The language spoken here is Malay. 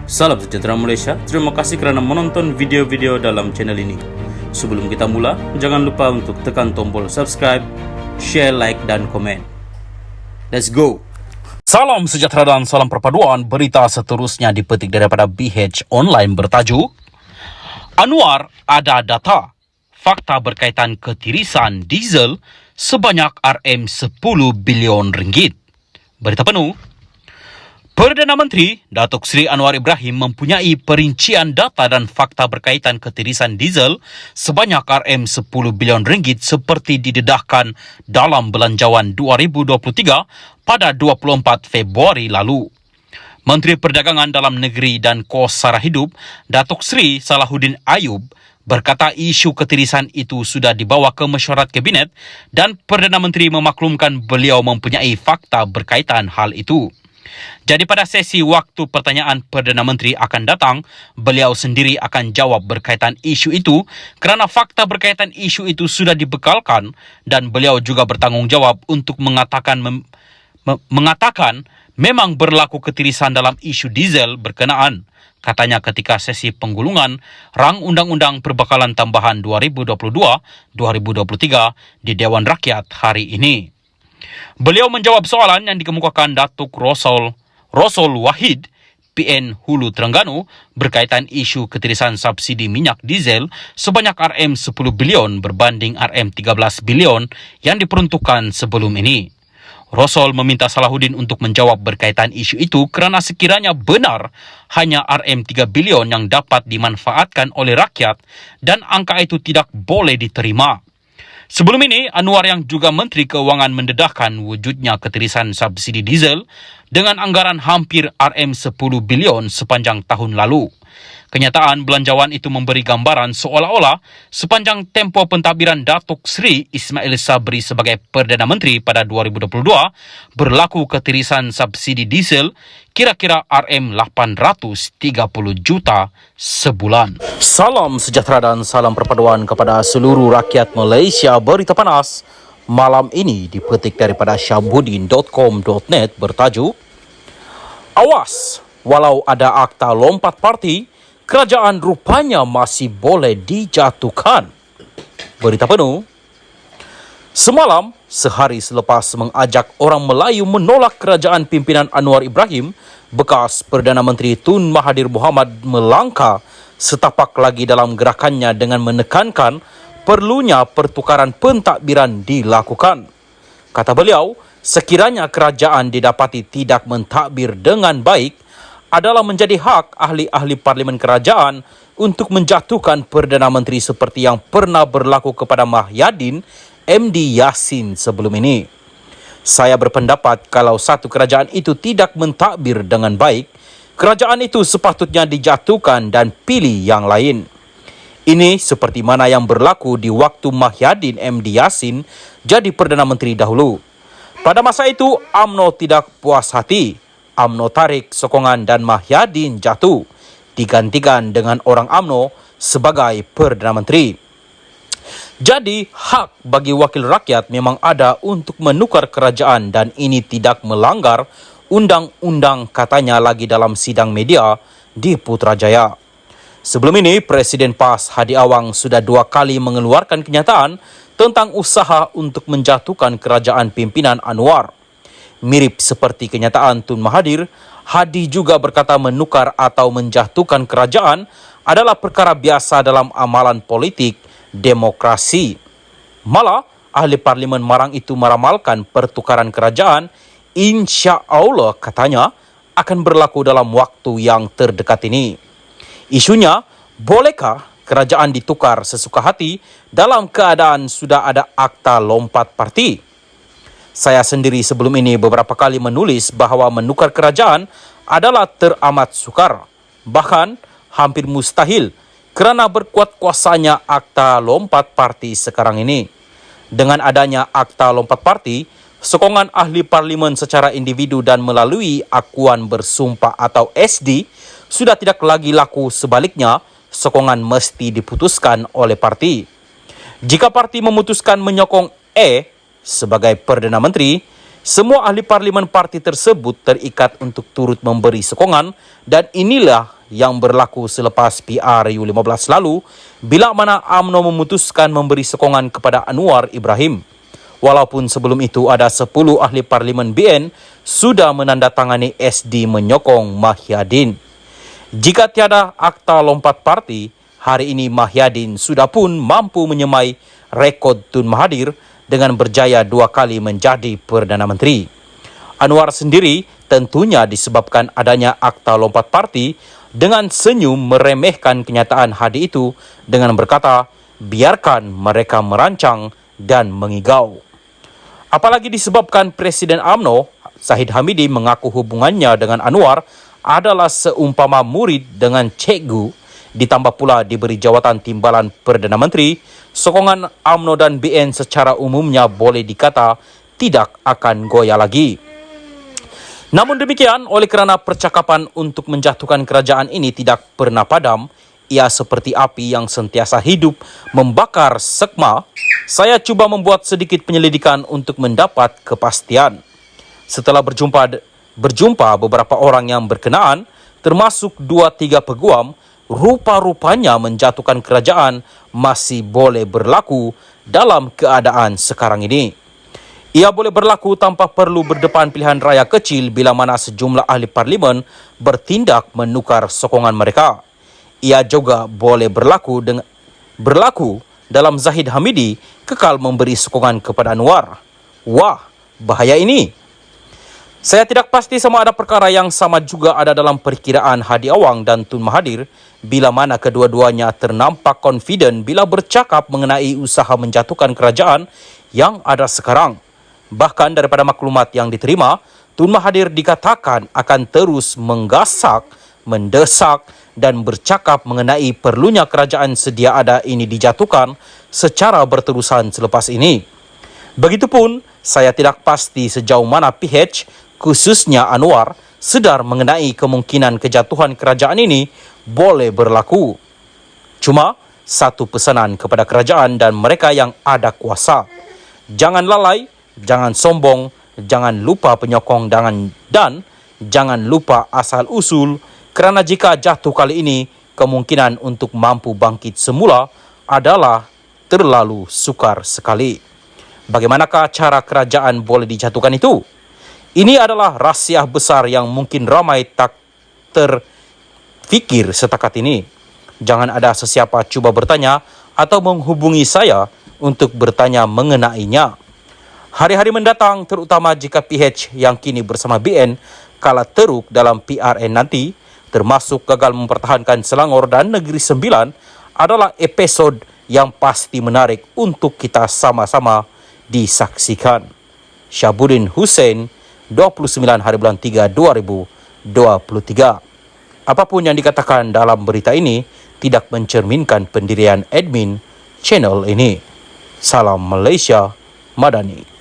Salam sejahtera Malaysia, terima kasih kerana menonton video-video dalam channel ini. Sebelum kita mula, jangan lupa untuk tekan tombol subscribe, share, like dan komen. Let's go! Salam sejahtera dan salam perpaduan. Berita seterusnya dipetik daripada BH Online bertajuk Anwar ada data fakta berkaitan ketirisan diesel sebanyak RM10 bilion ringgit. Berita penuh. Perdana Menteri Datuk Seri Anwar Ibrahim mempunyai perincian data dan fakta berkaitan ketirisan diesel sebanyak RM10 bilion ringgit seperti didedahkan dalam Belanjawan 2023 pada 24 Februari lalu. Menteri Perdagangan Dalam Negeri dan Kos Sara Hidup Datuk Seri Salahuddin Ayub berkata isu ketirisan itu sudah dibawa ke mesyuarat Kabinet dan Perdana Menteri memaklumkan beliau mempunyai fakta berkaitan hal itu. Jadi pada sesi waktu pertanyaan Perdana Menteri akan datang, beliau sendiri akan jawab berkaitan isu itu kerana fakta berkaitan isu itu sudah dibekalkan dan beliau juga bertanggungjawab untuk mengatakan memang berlaku ketirisan dalam isu diesel berkenaan. Katanya ketika sesi penggulungan Rang Undang-Undang Perbekalan Tambahan 2022-2023 di Dewan Rakyat hari ini. Beliau menjawab soalan yang dikemukakan Datuk Rosol Wahid, PN Hulu Terengganu berkaitan isu ketirisan subsidi minyak diesel sebanyak RM10 bilion berbanding RM13 bilion yang diperuntukkan sebelum ini. Rosol meminta Salahuddin untuk menjawab berkaitan isu itu kerana sekiranya benar hanya RM3 bilion yang dapat dimanfaatkan oleh rakyat dan angka itu tidak boleh diterima. Sebelum ini, Anwar yang juga Menteri Keuangan mendedahkan wujudnya ketirisan subsidi diesel dengan anggaran hampir RM10 bilion sepanjang tahun lalu. Kenyataan belanjawan itu memberi gambaran seolah-olah sepanjang tempoh pentadbiran Datuk Seri Ismail Sabri sebagai Perdana Menteri pada 2022 berlaku ketirisan subsidi diesel kira-kira RM830 juta sebulan. Salam sejahtera dan salam perpaduan kepada seluruh rakyat Malaysia. Berita panas malam ini dipetik daripada syambuddin.com.net bertajuk Awas, walau ada akta lompat parti, kerajaan rupanya masih boleh dijatuhkan. Berita penuh. Semalam, sehari selepas mengajak orang Melayu menolak kerajaan pimpinan Anwar Ibrahim, bekas Perdana Menteri Tun Mahathir Mohamad melangkah setapak lagi dalam gerakannya dengan menekankan perlunya pertukaran pentadbiran dilakukan. Kata beliau, sekiranya kerajaan didapati tidak mentadbir dengan baik, adalah menjadi hak ahli-ahli parlimen kerajaan untuk menjatuhkan Perdana Menteri seperti yang pernah berlaku kepada Mahyadin MD Yassin sebelum ini. Saya berpendapat kalau satu kerajaan itu tidak mentadbir dengan baik, kerajaan itu sepatutnya dijatuhkan dan pilih yang lain. Ini seperti mana yang berlaku di waktu Mahyadin MD Yassin jadi Perdana Menteri dahulu. Pada masa itu, UMNO tidak puas hati. UMNO tarik sokongan dan Mahyadin jatuh, digantikan dengan orang UMNO sebagai Perdana Menteri. Jadi, hak bagi wakil rakyat memang ada untuk menukar kerajaan dan ini tidak melanggar undang-undang, katanya lagi dalam sidang media di Putrajaya. Sebelum ini, Presiden PAS Hadi Awang sudah 2 kali mengeluarkan kenyataan tentang usaha untuk menjatuhkan kerajaan pimpinan Anwar. Mirip seperti kenyataan Tun Mahathir, Hadi juga berkata menukar atau menjatuhkan kerajaan adalah perkara biasa dalam amalan politik demokrasi. Malah, ahli parlimen Marang itu meramalkan pertukaran kerajaan insya Allah katanya akan berlaku dalam waktu yang terdekat ini. Isunya, bolehkah kerajaan ditukar sesuka hati dalam keadaan sudah ada akta lompat parti? Saya sendiri sebelum ini beberapa kali menulis bahawa menukar kerajaan adalah teramat sukar, bahkan hampir mustahil kerana berkuat kuasanya akta lompat parti sekarang ini. Dengan adanya akta lompat parti, sokongan ahli parlimen secara individu dan melalui akuan bersumpah atau SD sudah tidak lagi laku, sebaliknya sokongan mesti diputuskan oleh parti. Jika parti memutuskan menyokong sebagai Perdana Menteri, semua ahli parlimen parti tersebut terikat untuk turut memberi sokongan dan inilah yang berlaku selepas PRU15 lalu bila mana UMNO memutuskan memberi sokongan kepada Anwar Ibrahim. Walaupun sebelum itu ada 10 ahli parlimen BN sudah menandatangani SD menyokong Mahyadin. Jika tiada akta lompat parti, hari ini Mahyadin sudah pun mampu menyemai rekod Tun Mahathir dengan berjaya 2 kali menjadi Perdana Menteri. Anwar sendiri tentunya disebabkan adanya akta lompat parti dengan senyum meremehkan kenyataan hadi itu dengan berkata, biarkan mereka merancang dan mengigau. Apalagi disebabkan Presiden UMNO, Zahid Hamidi mengaku hubungannya dengan Anwar adalah seumpama murid dengan cikgu, ditambah pula diberi jawatan timbalan Perdana Menteri, sokongan UMNO dan BN secara umumnya boleh dikata tidak akan goyah lagi. Namun demikian, oleh kerana percakapan untuk menjatuhkan kerajaan ini tidak pernah padam, ia seperti api yang sentiasa hidup membakar sekma, saya cuba membuat sedikit penyelidikan untuk mendapat kepastian. Setelah berjumpa beberapa orang yang berkenaan, termasuk 2-3 peguam, rupa-rupanya menjatuhkan kerajaan masih boleh berlaku dalam keadaan sekarang ini. Ia boleh berlaku tanpa perlu berdepan pilihan raya kecil bila mana sejumlah ahli parlimen bertindak menukar sokongan mereka. Ia juga boleh berlaku dalam Zahid Hamidi kekal memberi sokongan kepada Anwar. Wah, bahaya ini. Saya tidak pasti sama ada perkara yang sama juga ada dalam perkiraan Hadi Awang dan Tun Mahathir bila mana kedua-duanya ternampak confident bila bercakap mengenai usaha menjatuhkan kerajaan yang ada sekarang. Bahkan daripada maklumat yang diterima, Tun Mahathir dikatakan akan terus menggasak, mendesak dan bercakap mengenai perlunya kerajaan sedia ada ini dijatuhkan secara berterusan selepas ini. Begitupun, saya tidak pasti sejauh mana PH, khususnya Anwar, sedar mengenai kemungkinan kejatuhan kerajaan ini boleh berlaku. Cuma, satu pesanan kepada kerajaan dan mereka yang ada kuasa. Jangan lalai, jangan sombong, jangan lupa penyokong dan jangan lupa asal-usul, kerana jika jatuh kali ini, kemungkinan untuk mampu bangkit semula adalah terlalu sukar sekali. Bagaimanakah cara kerajaan boleh dijatuhkan itu? Ini adalah rahsia besar yang mungkin ramai tak terfikir setakat ini. Jangan ada sesiapa cuba bertanya atau menghubungi saya untuk bertanya mengenainya. Hari-hari mendatang, terutama jika PH yang kini bersama BN kalah teruk dalam PRN nanti, termasuk gagal mempertahankan Selangor dan Negeri Sembilan, adalah episod yang pasti menarik untuk kita sama-sama disaksikan. Syabuddin Hussein, 29 hari bulan 3 2023. Apapun yang dikatakan dalam berita ini tidak mencerminkan pendirian admin channel ini. Salam Malaysia Madani.